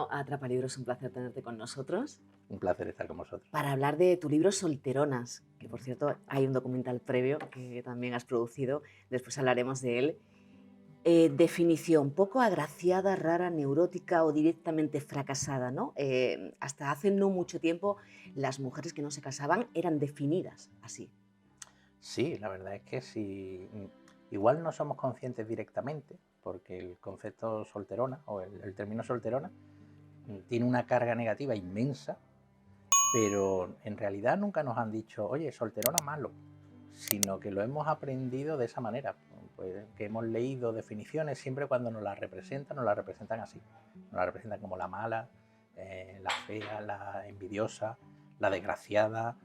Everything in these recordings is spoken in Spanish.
a Atrapalibros, un placer tenerte con nosotros Un placer estar con vosotros. para hablar de tu libro Solteronas, que por cierto hay un documental previo que también has producido, después hablaremos de él. Definición, poco agraciada, rara, neurótica o directamente fracasada, ¿no? Hasta hace no mucho tiempo las mujeres que no se casaban eran definidas así. Sí, la verdad es que si igual no somos conscientes directamente, porque el concepto solterona o el término solterona tiene una carga negativa inmensa, pero en realidad nunca nos han dicho, oye, solterona malo, sino que lo hemos aprendido de esa manera, pues, que hemos leído definiciones, siempre cuando nos las representan así, nos las representan como la mala, la fea, la envidiosa, la desgraciada.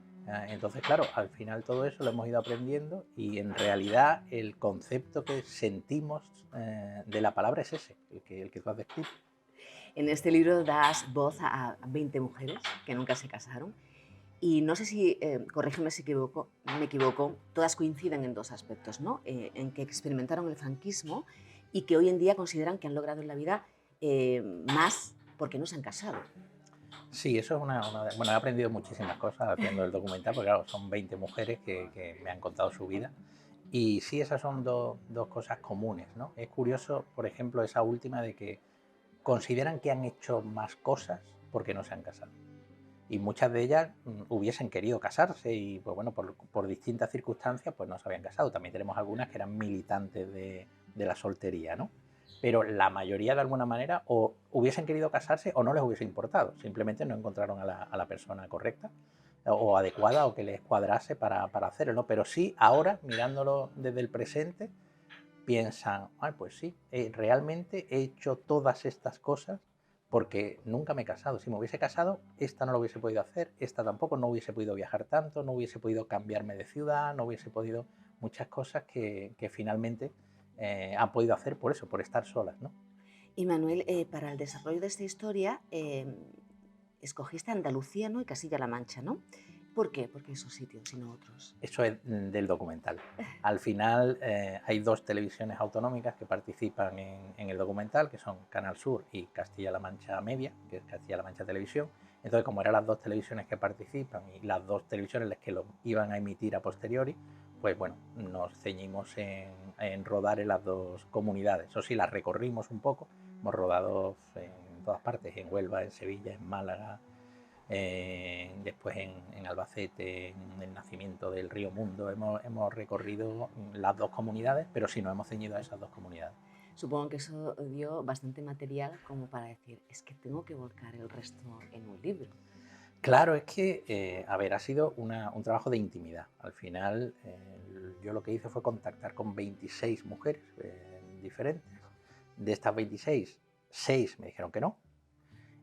Entonces, claro, al final todo eso lo hemos ido aprendiendo y en realidad el concepto que sentimos de la palabra es ese, el que tú has descrito. En este libro das voz a 20 mujeres que nunca se casaron. Y no sé si, corrígeme si me equivoco, todas coinciden en dos aspectos, ¿no? En que experimentaron el franquismo y que hoy en día consideran que han logrado en la vida más porque no se han casado. Sí, eso es bueno, he aprendido muchísimas cosas haciendo el documental, porque claro, son 20 mujeres que me han contado su vida. Y sí, esas son dos cosas comunes, ¿no? Es curioso, por ejemplo, esa última de que consideran que han hecho más cosas porque no se han casado. Y muchas de ellas hubiesen querido casarse y, pues bueno, por distintas circunstancias, pues no se habían casado. También tenemos algunas que eran militantes de la soltería, ¿no? Pero la mayoría, de alguna manera, o hubiesen querido casarse o no les hubiese importado. Simplemente no encontraron a la persona correcta o adecuada o que les cuadrase para hacerlo, ¿no? Pero sí, ahora, mirándolo desde el presente, piensan, ay, pues sí, realmente he hecho todas estas cosas porque nunca me he casado. Si me hubiese casado, esta no lo hubiese podido hacer, esta tampoco, no hubiese podido viajar tanto, no hubiese podido cambiarme de ciudad, no hubiese podido muchas cosas que finalmente han podido hacer por eso, por estar solas, ¿no? Y Manuel, para el desarrollo de esta historia, escogiste Andalucía, ¿no? Y Castilla-La Mancha, ¿no? ¿Por qué? ¿Por qué esos sitios y no otros? Eso es del documental. Al final hay dos televisiones autonómicas que participan en el documental, que son Canal Sur y Castilla-La Mancha Media, que es Castilla-La Mancha Televisión. Entonces, como eran las dos televisiones que participan y las dos televisiones las que lo iban a emitir a posteriori, pues bueno, nos ceñimos en rodar en las dos comunidades. Eso sí, las recorrimos un poco. Hemos rodado en todas partes, en Huelva, en Sevilla, en Málaga, después en Albacete, en el nacimiento del río Mundo, hemos recorrido las dos comunidades, pero sí nos hemos ceñido a esas dos comunidades. Supongo que eso dio bastante material como para decir, es que tengo que volcar el resto en un libro. Claro, es que, a ver, ha sido un trabajo de intimidad. Al final, yo lo que hice fue contactar con 26 mujeres diferentes. De estas 26, 6 me dijeron que no,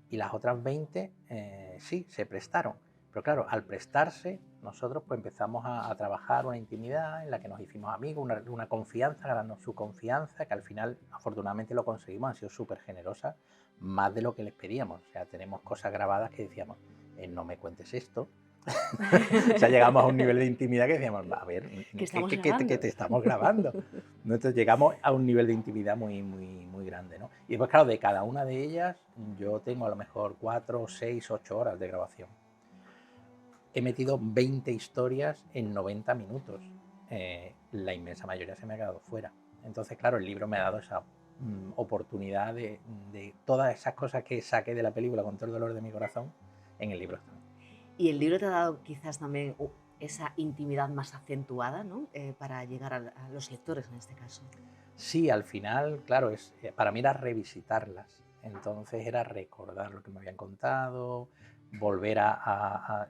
y las otras 20 sí, se prestaron. Pero claro, al prestarse, nosotros pues empezamos a trabajar una intimidad en la que nos hicimos amigos, una confianza, ganarnos su confianza, que al final afortunadamente lo conseguimos, han sido súper generosas, más de lo que les pedíamos. O sea, tenemos cosas grabadas que decíamos, no me cuentes esto. O sea, llegamos a un nivel de intimidad que decíamos, a ver, ¿Qué estamos ¿qué grabando? te estamos grabando? Entonces llegamos a un nivel de intimidad muy grande, ¿no? Y después, claro, de cada una de ellas yo tengo a lo mejor 4, 6, 8 horas de grabación. He metido 20 historias en 90 minutos. La inmensa mayoría se me ha quedado fuera. Entonces, claro, el libro me ha dado esa oportunidad de todas esas cosas que saqué de la película con todo el dolor de mi corazón, en el libro están. Y el libro te ha dado quizás también esa intimidad más acentuada, ¿no? Para llegar a los lectores en este caso. Sí, al final, claro, para mí era revisitarlas. Entonces era recordar lo que me habían contado, volver a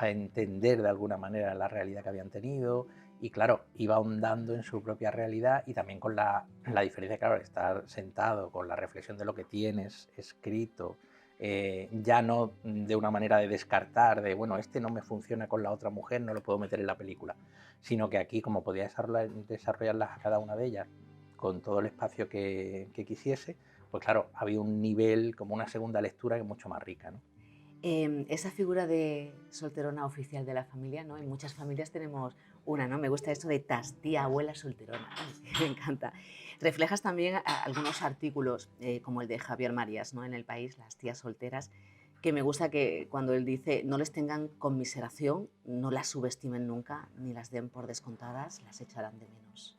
entender de alguna manera la realidad que habían tenido. Y claro, iba ahondando en su propia realidad y también con la diferencia, claro, de estar sentado con la reflexión de lo que tienes escrito, ya no de una manera de descartar, de bueno, este no me funciona con la otra mujer, no lo puedo meter en la película, sino que aquí, como podía desarrollarlas a cada una de ellas con todo el espacio que quisiese, pues claro, había un nivel, como una segunda lectura que es mucho más rica, ¿no? Esa figura de solterona oficial de la familia, ¿no? En muchas familias tenemos una, ¿no? Me gusta esto de tas, tía, abuela solterona. Me encanta. Reflejas también algunos artículos, como el de Javier Marías, ¿no? En El País, las tías solteras, que me gusta que cuando él dice no les tengan conmiseración, no las subestimen nunca, ni las den por descontadas, las echarán de menos.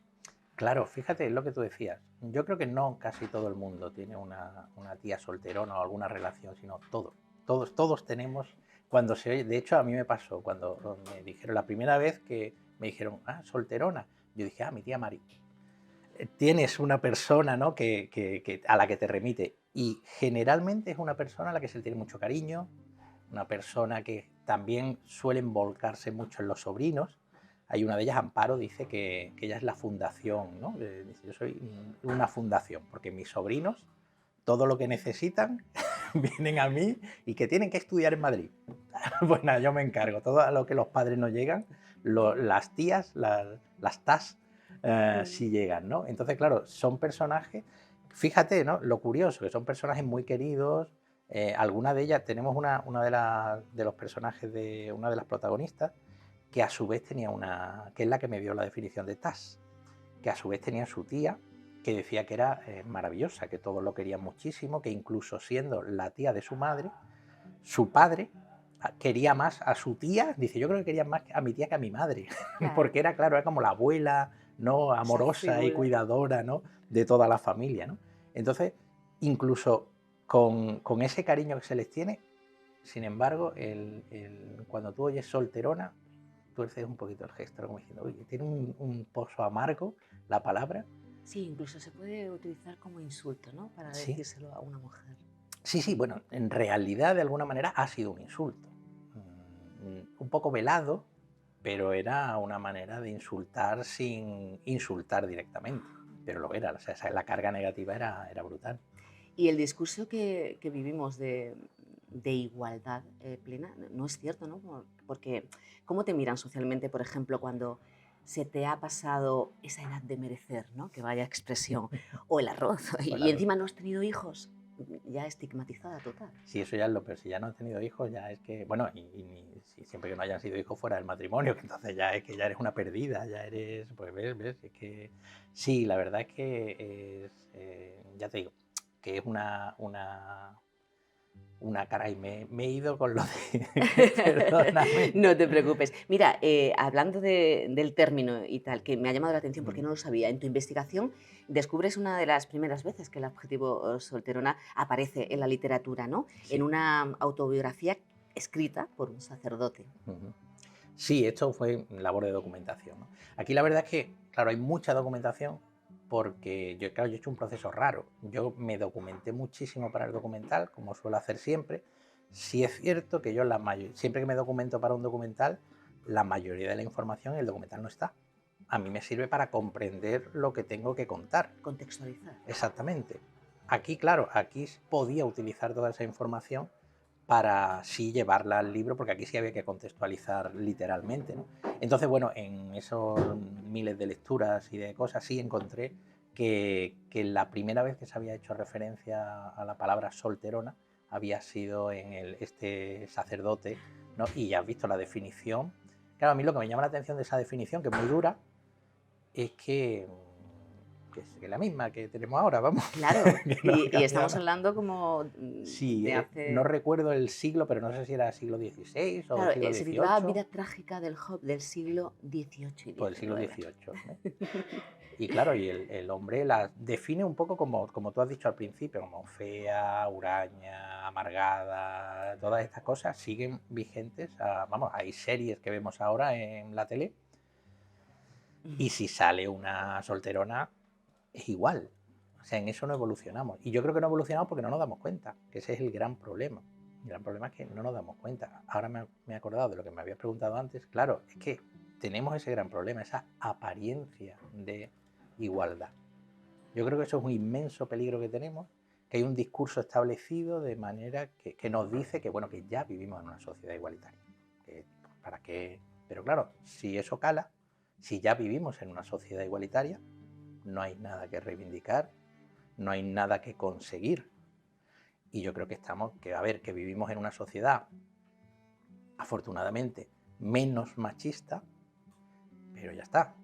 Claro, fíjate, es lo que tú decías. Yo creo que no casi todo el mundo tiene una tía solterona o alguna relación, sino todos tenemos, cuando se oye, de hecho a mí me pasó, cuando me dijeron la primera vez que me dijeron, solterona, yo dije, mi tía Mari. Tienes una persona, ¿no? A la que te remite, y generalmente es una persona a la que se le tiene mucho cariño, una persona que también suelen volcarse mucho en los sobrinos. Hay una de ellas, Amparo, dice que ella es la fundación, ¿no? Dice, yo soy una fundación, porque mis sobrinos, todo lo que necesitan, vienen a mí y que tienen que estudiar en Madrid. Pues nada, yo me encargo. Todo a lo que los padres no llegan, las tías, las TAS, sí llegan, ¿no? Entonces, claro, son personajes, fíjate, ¿no? Lo curioso, que son personajes muy queridos. Alguna de ellas, tenemos una de los personajes de una de las protagonistas, que a su vez tenía que es la que me dio la definición de TAS, que a su vez tenía su tía, que decía que era maravillosa, que todos lo querían muchísimo, que incluso siendo la tía de su madre, su padre quería más a su tía, dice, yo creo que quería más a mi tía que a mi madre, Claro. porque era, claro, era como la abuela, ¿no? Amorosa y cuidadora, ¿no? De toda la familia, ¿no? Entonces, incluso con ese cariño que se les tiene, sin embargo, cuando tú oyes solterona, tuerces un poquito el gesto, como diciendo, oye, tiene un pozo amargo la palabra. Sí, incluso se puede utilizar como insulto, ¿no? Para Sí. decírselo a una mujer. Sí, bueno, en realidad de alguna manera ha sido un insulto. Un poco velado, pero era una manera de insultar sin insultar directamente. Pero lo era, o sea, la carga negativa era brutal. Y el discurso que vivimos de igualdad plena no es cierto, ¿no? Porque ¿cómo te miran socialmente, por ejemplo, cuando se te ha pasado esa edad de merecer, ¿no? Que vaya expresión, o el arroz, y encima no has tenido hijos, ya estigmatizada total. Sí, eso ya es lo peor. Si ya no has tenido hijos, ya es que, bueno, si siempre que no hayan sido hijos fuera del matrimonio, que entonces ya es que ya eres una perdida, ya eres, pues ves, es que sí, la verdad es que es, ya te digo, que es una cara, y me he ido con lo de, perdóname. No te preocupes. Mira, hablando del término y tal, que me ha llamado la atención porque no lo sabía, en tu investigación descubres una de las primeras veces que el adjetivo solterona aparece en la literatura, ¿no? Sí. En una autobiografía escrita por un sacerdote. Sí, esto fue labor de documentación, ¿no? Aquí la verdad es que, claro, hay mucha documentación porque yo he hecho un proceso raro. Yo me documenté muchísimo para el documental, como suelo hacer siempre. Sí es cierto que yo siempre que me documento para un documental, la mayoría de la información en el documental no está. A mí me sirve para comprender lo que tengo que contar. Contextualizar. Exactamente. Aquí, claro, aquí podía utilizar toda esa información para sí llevarla al libro, porque aquí sí había que contextualizar literalmente, ¿no? Entonces, bueno, en esos miles de lecturas y de cosas sí encontré que la primera vez que se había hecho referencia a la palabra solterona había sido en este sacerdote, ¿no? Y ya has visto la definición. Claro, a mí lo que me llama la atención de esa definición, que es muy dura, es que es la misma que tenemos ahora, vamos. Claro, No y estamos nada. hablando como Sí, de no hace... recuerdo el siglo, pero no sé si era siglo XVI o Claro, siglo se titulaba XVIII. Vida trágica del Job del siglo XVIII y Pues el siglo XIX. XVIII. Y claro, y el hombre la define un poco como tú has dicho al principio, como fea, huraña, amargada, todas estas cosas siguen vigentes. Vamos, hay series que vemos ahora en la tele y si sale una solterona es igual. O sea, en eso no evolucionamos. Y yo creo que no evolucionamos porque no nos damos cuenta, que ese es el gran problema. El gran problema es que no nos damos cuenta. Ahora me he acordado de lo que me habías preguntado antes. Claro, es que tenemos ese gran problema, esa apariencia de igualdad. Yo creo que eso es un inmenso peligro que tenemos, que hay un discurso establecido de manera que nos dice que, bueno, que ya vivimos en una sociedad igualitaria. ¿Para qué? Pero claro, si eso cala, si ya vivimos en una sociedad igualitaria, no hay nada que reivindicar, no hay nada que conseguir. Y yo creo que que vivimos en una sociedad, afortunadamente, menos machista, pero ya está.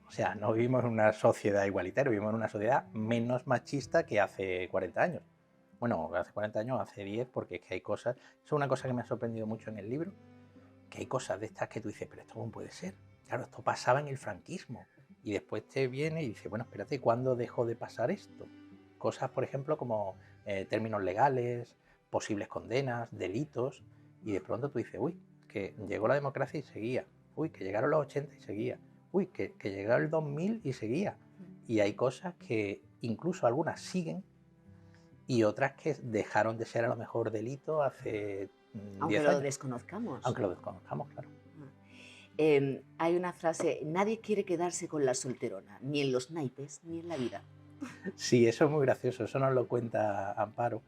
O sea, no vivimos en una sociedad igualitaria, vivimos en una sociedad menos machista que hace 40 años. Bueno, hace 40 años, hace 10, porque es que hay cosas... Eso es una cosa que me ha sorprendido mucho en el libro, que hay cosas de estas que tú dices, pero esto cómo puede ser. Claro, esto pasaba en el franquismo. Y después te viene y dice, bueno, espérate, ¿cuándo dejó de pasar esto? Cosas, por ejemplo, como términos legales, posibles condenas, delitos, y de pronto tú dices, uy, que llegó la democracia y seguía. Uy, que llegaron los 80 y seguía. Uy, que llegó el 2000 y seguía. Y hay cosas que incluso algunas siguen y otras que dejaron de ser a lo mejor delito hace Aunque 10 lo años. desconozcamos. Aunque lo desconozcamos, claro. Hay una frase, nadie quiere quedarse con la solterona, ni en los naipes, ni en la vida. Sí, eso es muy gracioso, eso nos lo cuenta Amparo,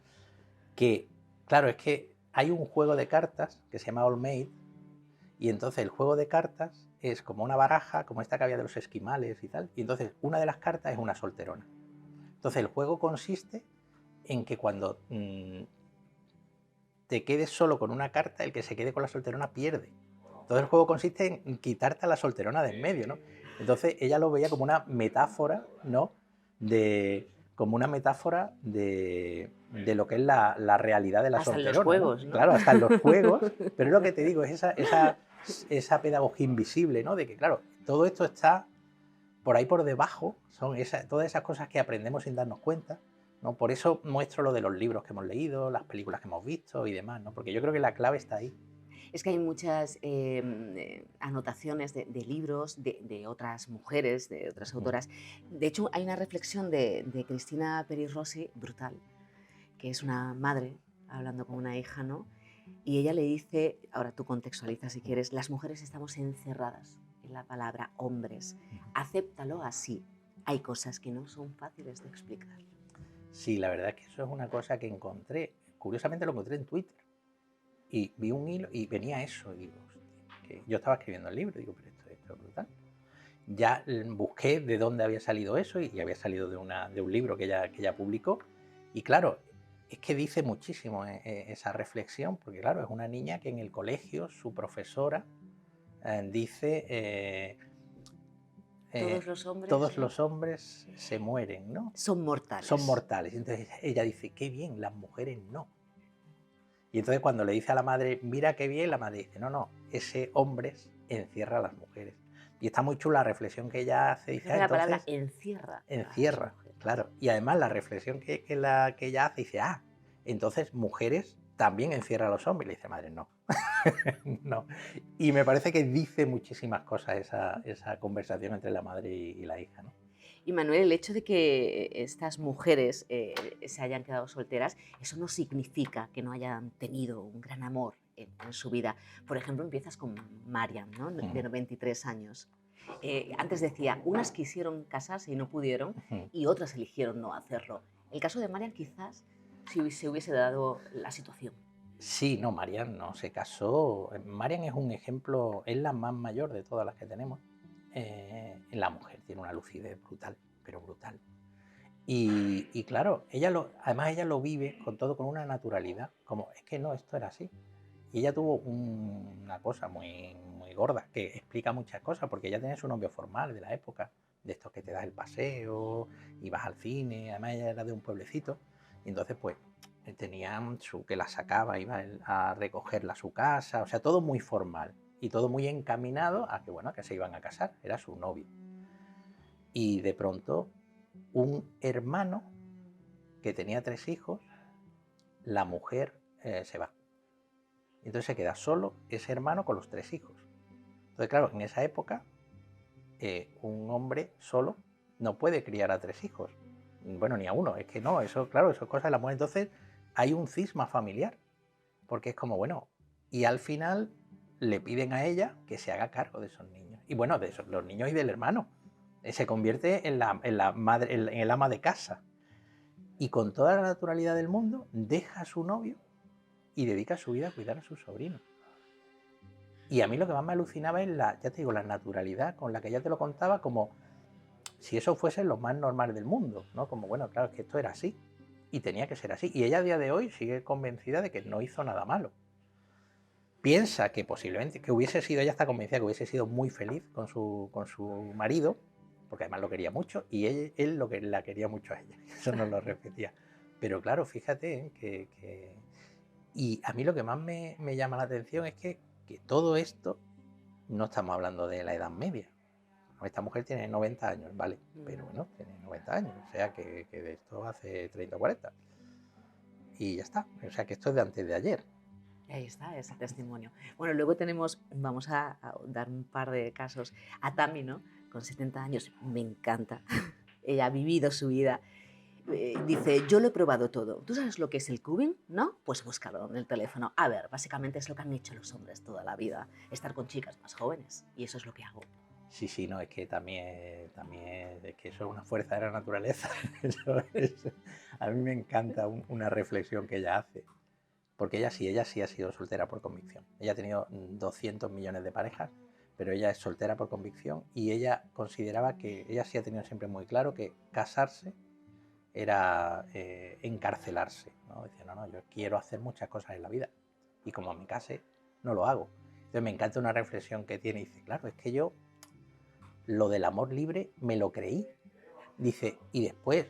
que claro, es que hay un juego de cartas que se llama All Made, y entonces el juego de cartas es como una baraja, como esta que había de los esquimales y tal, y entonces una de las cartas es una solterona. Entonces el juego consiste en que cuando te quedes solo con una carta, el que se quede con la solterona pierde. Entonces el juego consiste en quitarte a la solterona de en medio, ¿no? Entonces ella lo veía como una metáfora, ¿no? Como una metáfora de lo que es la realidad de la Hasta en los solterona, juegos, ¿no? ¿no? Claro, hasta en los juegos, pero es lo que te digo, es esa pedagogía invisible, ¿no? De que, claro, todo esto está por ahí por debajo, son todas esas cosas que aprendemos sin darnos cuenta, ¿no? Por eso muestro lo de los libros que hemos leído, las películas que hemos visto y demás, ¿no? Porque yo creo que la clave está ahí. Es que hay muchas anotaciones de libros de otras mujeres, de otras autoras. De hecho, hay una reflexión de Cristina Peri Rossi brutal, que es una madre hablando con una hija, ¿no? Y ella le dice, ahora tú contextualizas si quieres, las mujeres estamos encerradas en la palabra hombres. Acéptalo así. Hay cosas que no son fáciles de explicar. Sí, la verdad es que eso es una cosa que encontré, curiosamente lo encontré en Twitter, y vi un hilo y venía eso, y digo, hostia, que yo estaba escribiendo el libro, digo, pero esto es brutal. Ya busqué de dónde había salido eso y había salido de un libro que ella publicó, y claro, es que dice muchísimo esa reflexión, porque claro, es una niña que en el colegio su profesora dice todos ¿No? los hombres se mueren, ¿no? Son mortales. Son mortales. Entonces ella dice, qué bien, las mujeres no. Y entonces cuando le dice a la madre, mira qué bien, la madre dice, no, no, ese hombres encierra a las mujeres. Y está muy chula la reflexión que ella hace. Dice, La palabra entonces, encierra. encierra, claro. Y además la reflexión que ella hace, dice, entonces mujeres también encierra a los hombres. Y le dice, madre, no. No. Y me parece que dice muchísimas cosas esa conversación entre la madre y la hija, ¿no? Y Manuel, el hecho de que estas mujeres se hayan quedado solteras, eso no significa que no hayan tenido un gran amor en su vida. Por ejemplo, empiezas con Mariam, ¿no? De 93 años. Antes decía, unas quisieron casarse y no pudieron, y otras eligieron no hacerlo. El caso de Mariam quizás si se hubiese dado la situación. Sí, no, Marian no se casó. Marian es un ejemplo, es la más mayor de todas las que tenemos. La mujer tiene una lucidez brutal, pero brutal. Y claro, además ella lo vive con todo con una naturalidad, como es que no, esto era así. Y ella tuvo una cosa muy, muy gorda, que explica muchas cosas, porque ella tenía su novio formal de la época, de estos que te das el paseo, y vas al cine, además ella era de un pueblecito, y entonces pues tenían que la sacaba, iba a recogerla a su casa, o sea, todo muy formal, y todo muy encaminado a que, bueno, que se iban a casar, era su novio. Y de pronto, un hermano que tenía 3 hijos, la mujer se va. Entonces se queda solo ese hermano con los 3 hijos. Entonces, claro, en esa época, un hombre solo no puede criar a 3 hijos. Bueno, ni a uno, es que no, eso, claro, eso es cosa de la mujer. Entonces, hay un cisma familiar, porque es como, bueno, y al final le piden a ella que se haga cargo de esos niños. Y bueno, de esos, los niños y del hermano. Se convierte en la madre, en el ama de casa. Y con toda la naturalidad del mundo, deja a su novio y dedica su vida a cuidar a sus sobrinos. Y a mí lo que más me alucinaba es ya te digo, la naturalidad con la que ella te lo contaba, como si eso fuese lo más normal del mundo, ¿no? Como, bueno, claro, es que esto era así y tenía que ser así. Y ella a día de hoy sigue convencida de que no hizo nada malo. piensa que posiblemente, que hubiese sido, ella está convencida que hubiese sido muy feliz con su marido, porque además lo quería mucho, y él lo que la quería mucho a ella, eso no lo repetía. Pero claro, fíjate y a mí lo que más me llama la atención es que todo esto, no estamos hablando de la Edad Media. Esta mujer tiene 90 años, vale, pero bueno, tiene 90 años, o sea que de esto hace 30 o 40. Y ya está, o sea que esto es de antes de ayer. Ahí está ese testimonio. Bueno, luego tenemos, vamos a dar un par de casos. A Tami, ¿no? Con 70 años, me encanta. Ella ha vivido su vida. Dice, yo lo he probado todo. ¿Tú sabes lo que es el cubing? ¿No? Pues búscalo en el teléfono. A ver, básicamente es lo que han hecho los hombres toda la vida, estar con chicas más jóvenes. Y eso es lo que hago. Sí, no, es que también es que eso es una fuerza de la naturaleza. A mí me encanta una reflexión que ella hace. Porque ella sí ha sido soltera por convicción. Ella ha tenido 200 millones de parejas, pero ella es soltera por convicción y ella consideraba que, ella sí ha tenido siempre muy claro que casarse era encarcelarse, ¿no? Decía, no, yo quiero hacer muchas cosas en la vida y como me case, no lo hago. Entonces me encanta una reflexión que tiene y dice, claro, es que yo lo del amor libre me lo creí. Dice, y después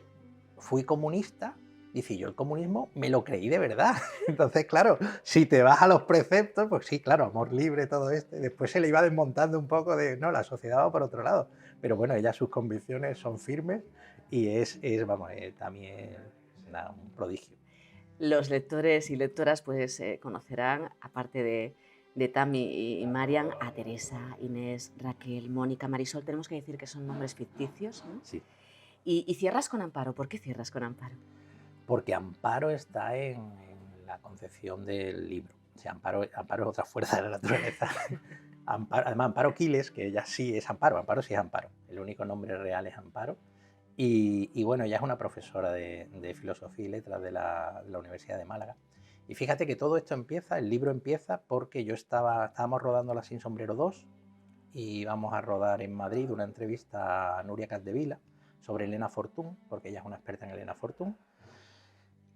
fui comunista. Dice, yo el comunismo me lo creí de verdad. Entonces, claro, si te vas a los preceptos, pues sí, claro, amor libre, todo esto. Y después se le iba desmontando un poco de, no, la sociedad va por otro lado. Pero bueno, ella, sus convicciones son firmes y vamos, también un prodigio. Los lectores y lectoras pues conocerán, aparte de Tami y Marian, a Teresa, Inés, Raquel, Mónica, Marisol. Tenemos que decir que son nombres ficticios, ¿no? Sí. Y cierras con Amparo. ¿Por qué cierras con Amparo? Porque Amparo está en la concepción del libro. O sea, Amparo es otra fuerza de la naturaleza. Además, Amparo Quiles, que ella sí es Amparo. Amparo sí es Amparo. El único nombre real es Amparo. Y bueno, ella es una profesora de filosofía y letras de la Universidad de Málaga. Y fíjate que todo esto empieza, el libro empieza porque estábamos rodando La Sin Sombrero 2 y íbamos a rodar en Madrid una entrevista a Nuria Capdevila sobre Elena Fortún, porque ella es una experta en Elena Fortún.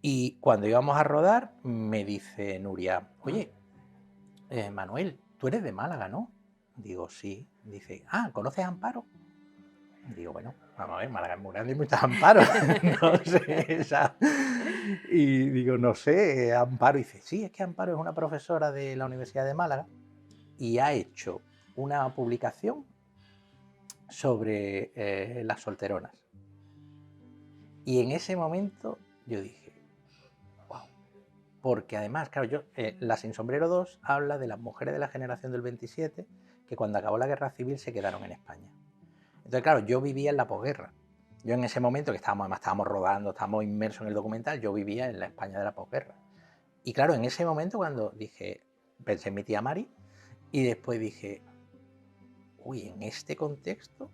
Y cuando íbamos a rodar, me dice Nuria, oye, Manuel, tú eres de Málaga, ¿no? Digo, sí. Dice, ¿conoces a Amparo? Digo, bueno, vamos a ver, Málaga es muy grande y muchas Amparos. No sé, y digo, no sé, Amparo. Y dice, sí, es que Amparo es una profesora de la Universidad de Málaga y ha hecho una publicación sobre las solteronas. Y en ese momento yo dije, porque además, claro, La Sin Sombrero 2 habla de las mujeres de la generación del 27 que cuando acabó la guerra civil se quedaron en España. Entonces, claro, yo vivía en la posguerra. Yo en ese momento que estábamos rodando, estábamos inmersos en el documental, yo vivía en la España de la posguerra. Y claro, en ese momento cuando pensé en mi tía Mari y después dije, uy, en este contexto,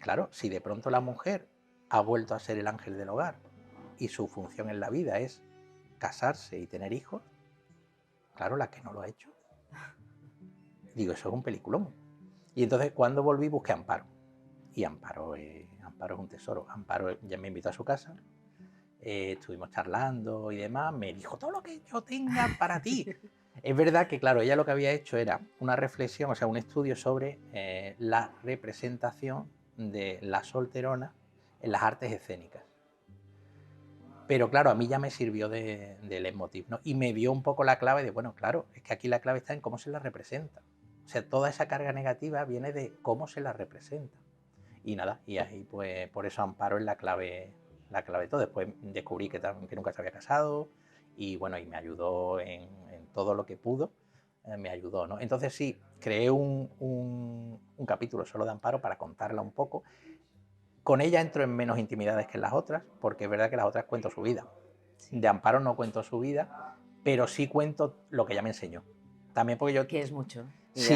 claro, si de pronto la mujer ha vuelto a ser el ángel del hogar y su función en la vida es casarse y tener hijos, claro, la que no lo ha hecho. Digo, eso es un peliculón. Y entonces cuando volví busqué a Amparo. Y Amparo es un tesoro. Amparo ya me invitó a su casa, estuvimos charlando y demás, me dijo todo lo que yo tenga para ti. Es verdad que, claro, ella lo que había hecho era una reflexión, o sea, un estudio sobre la representación de la solterona en las artes escénicas. Pero claro, a mí ya me sirvió de leitmotiv, ¿no? Y me dio un poco la clave de, bueno, claro, es que aquí la clave está en cómo se la representa. O sea, toda esa carga negativa viene de cómo se la representa. Y nada, y ahí pues por eso Amparo es la clave de todo. Después descubrí que nunca se había casado y bueno, y me ayudó en todo lo que pudo, me ayudó, ¿no? Entonces sí, creé un capítulo solo de Amparo para contarla un poco. Con ella entro en menos intimidades que en las otras, porque es verdad que las otras cuento su vida. De Amparo no cuento su vida, pero sí cuento lo que ella me enseñó. También porque yo... Que es mucho. Sí,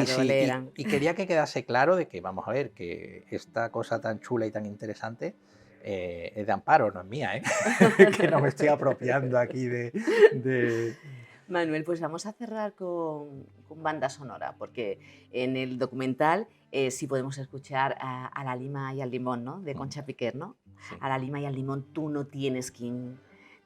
y quería que quedase claro de que, vamos a ver, que esta cosa tan chula y tan interesante es de Amparo, no es mía, ¿eh? Que no me estoy apropiando aquí de... Manuel, pues vamos a cerrar con banda sonora, porque en el documental sí podemos escuchar a La Lima y al Limón, ¿no? De Concha Piquer, ¿no? Sí. A la lima y al limón tú no tienes quien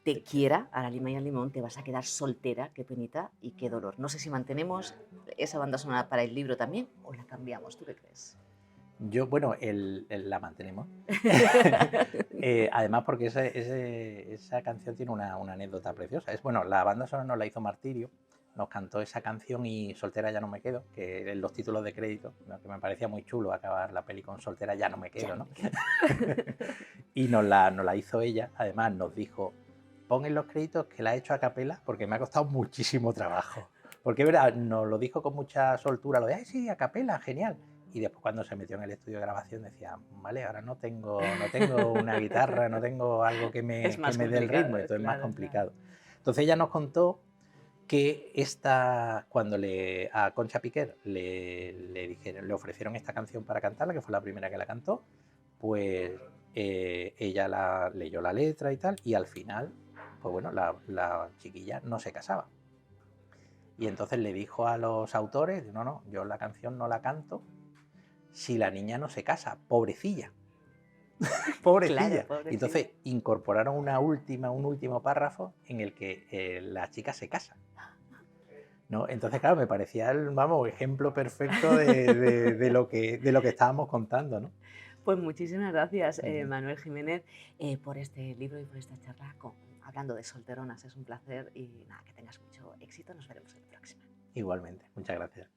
te quiera, a la lima y al limón, te vas a quedar soltera, qué penita y qué dolor. No sé si mantenemos esa banda sonora para el libro también o la cambiamos, ¿tú qué crees? Yo, bueno, la mantenemos. Además, porque esa canción tiene una anécdota preciosa. Bueno, la banda sonora nos la hizo Martirio, nos cantó esa canción y Soltera ya no me quedo, que en los títulos de crédito, ¿no? Que me parecía muy chulo acabar la peli con Soltera ya no me quedo, ¿no? Y nos la hizo ella. Además, nos dijo, pon en los créditos que la he hecho a capela porque me ha costado muchísimo trabajo. Porque es verdad, nos lo dijo con mucha soltura, lo de, ay, sí, a capela, genial. Y después cuando se metió en el estudio de grabación decía, vale, ahora no tengo una guitarra, no tengo algo que Es me más dé el ritmo, complicado, entonces es más claro, claro. complicado. Entonces ella nos contó que cuando a Concha Piquer le ofrecieron esta canción para cantarla, que fue la primera que la cantó, pues ella leyó la letra y tal, y al final, pues bueno, la chiquilla no se casaba. Y entonces le dijo a los autores, no, no, yo la canción no la canto si la niña no se casa, pobrecilla. Claro, Pobrecilla. Y pobrecilla. entonces incorporaron un último párrafo en el que la chica se casa, ¿no? Entonces, claro, me parecía el, vamos, ejemplo perfecto de lo que estábamos contando, ¿no? Pues muchísimas gracias, Ujú. Manuel Jiménez, por este libro y por esta charla hablando de solteronas. Es un placer y nada, que tengas mucho éxito. Nos veremos en la próxima. Igualmente, muchas gracias.